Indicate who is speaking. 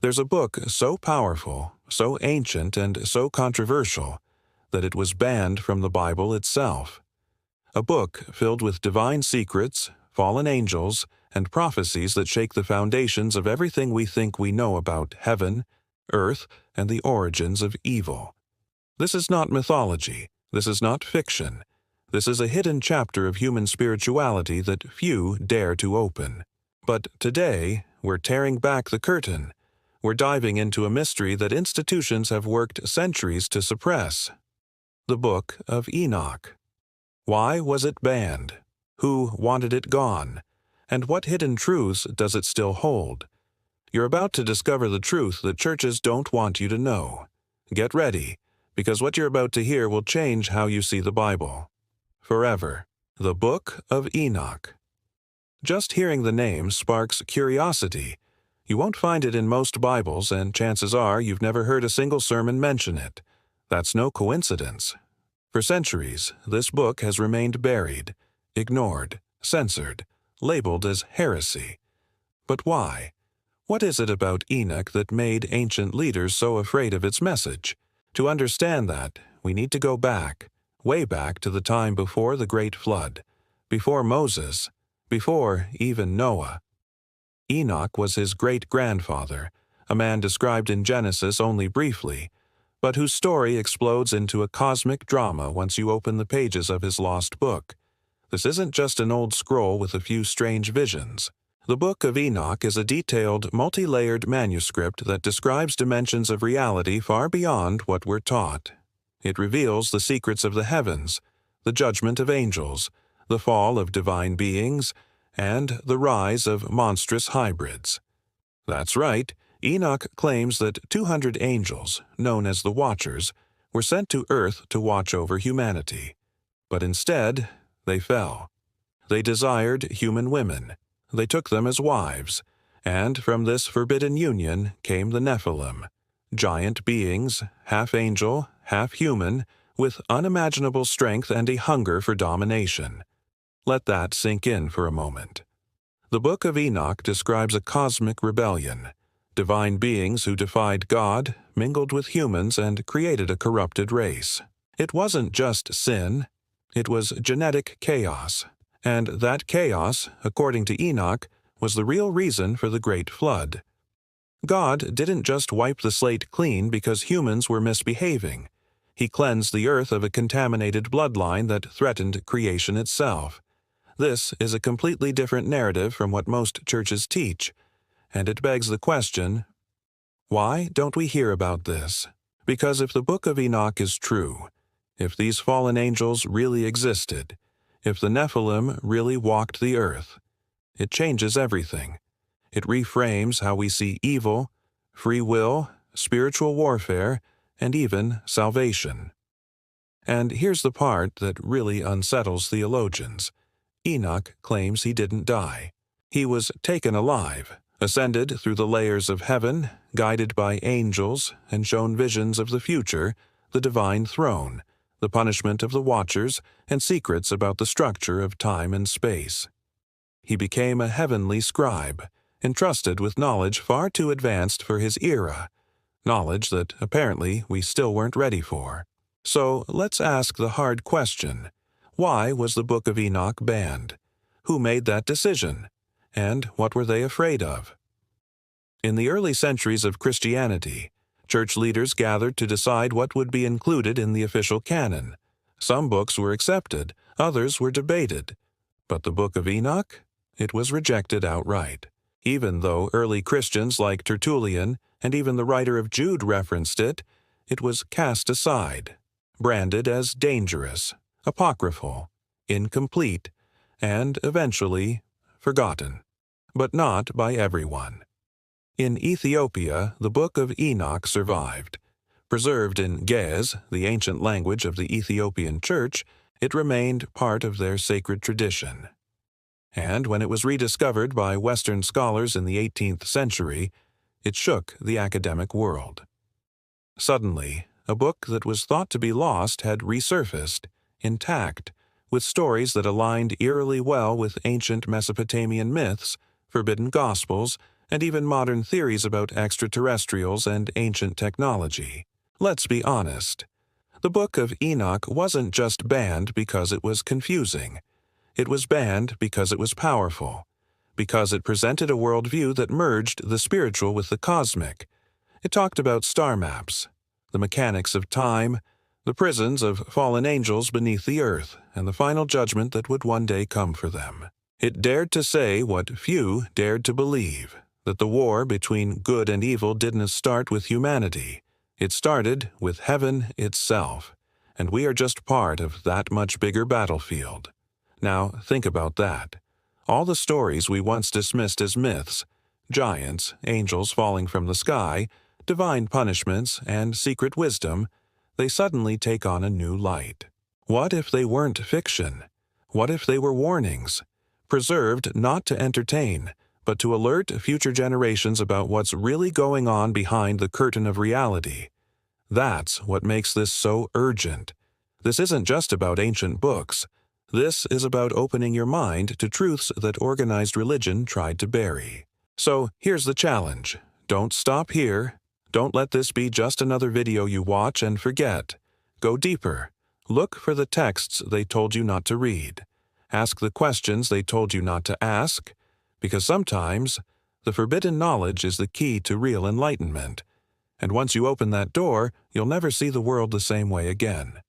Speaker 1: There's a book so powerful, so ancient, and so controversial that it was banned from the Bible itself. A book filled with divine secrets, fallen angels, and prophecies that shake the foundations of everything we think we know about heaven, earth, and the origins of evil. This is not mythology. This is not fiction. This is a hidden chapter of human spirituality that few dare to open. But today, we're tearing back the curtain. We're diving into a mystery that institutions have worked centuries to suppress. The Book of Enoch. Why was it banned? Who wanted it gone? And what hidden truths does it still hold? You're about to discover the truth that churches don't want you to know. Get ready, because what you're about to hear will change how you see the Bible. Forever. The Book of Enoch. Just hearing the name sparks curiosity. You won't find it in most Bibles, and chances are you've never heard a single sermon mention it. That's no coincidence. For centuries, this book has remained buried, ignored, censored, labeled as heresy. But why? What is it about Enoch that made ancient leaders so afraid of its message? To understand that, we need to go back, way back to the time before the Great Flood, before Moses, before even Noah. Enoch was his great-grandfather, a man described in Genesis only briefly, but whose story explodes into a cosmic drama once you open the pages of his lost book. This isn't just an old scroll with a few strange visions. The Book of Enoch is a detailed, multi-layered manuscript that describes dimensions of reality far beyond what we're taught. It reveals the secrets of the heavens, the judgment of angels, the fall of divine beings, and the rise of monstrous hybrids. That's right, Enoch claims that 200 angels, known as the Watchers, were sent to earth to watch over humanity. But instead, they fell. They desired human women. They took them as wives, and from this forbidden union came the Nephilim, giant beings, half angel, half human, with unimaginable strength and a hunger for domination. Let that sink in for a moment. The Book of Enoch describes a cosmic rebellion, divine beings who defied God, mingled with humans, and created a corrupted race. It wasn't just sin, it was genetic chaos, and that chaos, according to Enoch, was the real reason for the Great Flood. God didn't just wipe the slate clean because humans were misbehaving. He cleansed the earth of a contaminated bloodline that threatened creation itself. This is a completely different narrative from what most churches teach, and it begs the question, why don't we hear about this? Because if the Book of Enoch is true, if these fallen angels really existed, if the Nephilim really walked the earth, it changes everything. It reframes how we see evil, free will, spiritual warfare, and even salvation. And here's the part that really unsettles theologians. Enoch claims he didn't die. He was taken alive, ascended through the layers of heaven, guided by angels, and shown visions of the future, the divine throne, the punishment of the Watchers, and secrets about the structure of time and space. He became a heavenly scribe, entrusted with knowledge far too advanced for his era, knowledge that apparently we still weren't ready for. So let's ask the hard question. Why was the Book of Enoch banned? Who made that decision? And what were they afraid of? In the early centuries of Christianity, church leaders gathered to decide what would be included in the official canon. Some books were accepted, others were debated. But the Book of Enoch? It was rejected outright. Even though early Christians like Tertullian and even the writer of Jude referenced it, it was cast aside, branded as dangerous, apocryphal, incomplete, and eventually forgotten. But not by everyone. In Ethiopia, the Book of Enoch survived. Preserved in Ge'ez, the ancient language of the Ethiopian Church, it remained part of their sacred tradition. And when it was rediscovered by Western scholars in the 18th century, it shook the academic world. Suddenly, a book that was thought to be lost had resurfaced, intact, with stories that aligned eerily well with ancient Mesopotamian myths, forbidden gospels, and even modern theories about extraterrestrials and ancient technology. Let's be honest. The Book of Enoch wasn't just banned because it was confusing. It was banned because it was powerful, because it presented a worldview that merged the spiritual with the cosmic. It talked about star maps, the mechanics of time, the prisons of fallen angels beneath the earth, and the final judgment that would one day come for them. It dared to say what few dared to believe, that the war between good and evil didn't start with humanity. It started with heaven itself, and we are just part of that much bigger battlefield. Now, think about that. All the stories we once dismissed as myths, giants, angels falling from the sky, divine punishments, and secret wisdom, they suddenly take on a new light. What if they weren't fiction? What if they were warnings, preserved not to entertain, but to alert future generations about what's really going on behind the curtain of reality? That's what makes this so urgent. This isn't just about ancient books. This is about opening your mind to truths that organized religion tried to bury. So here's the challenge. Don't stop here. Don't let this be just another video you watch and forget. Go deeper. Look for the texts they told you not to read. Ask the questions they told you not to ask, because sometimes the forbidden knowledge is the key to real enlightenment. And once you open that door, you'll never see the world the same way again.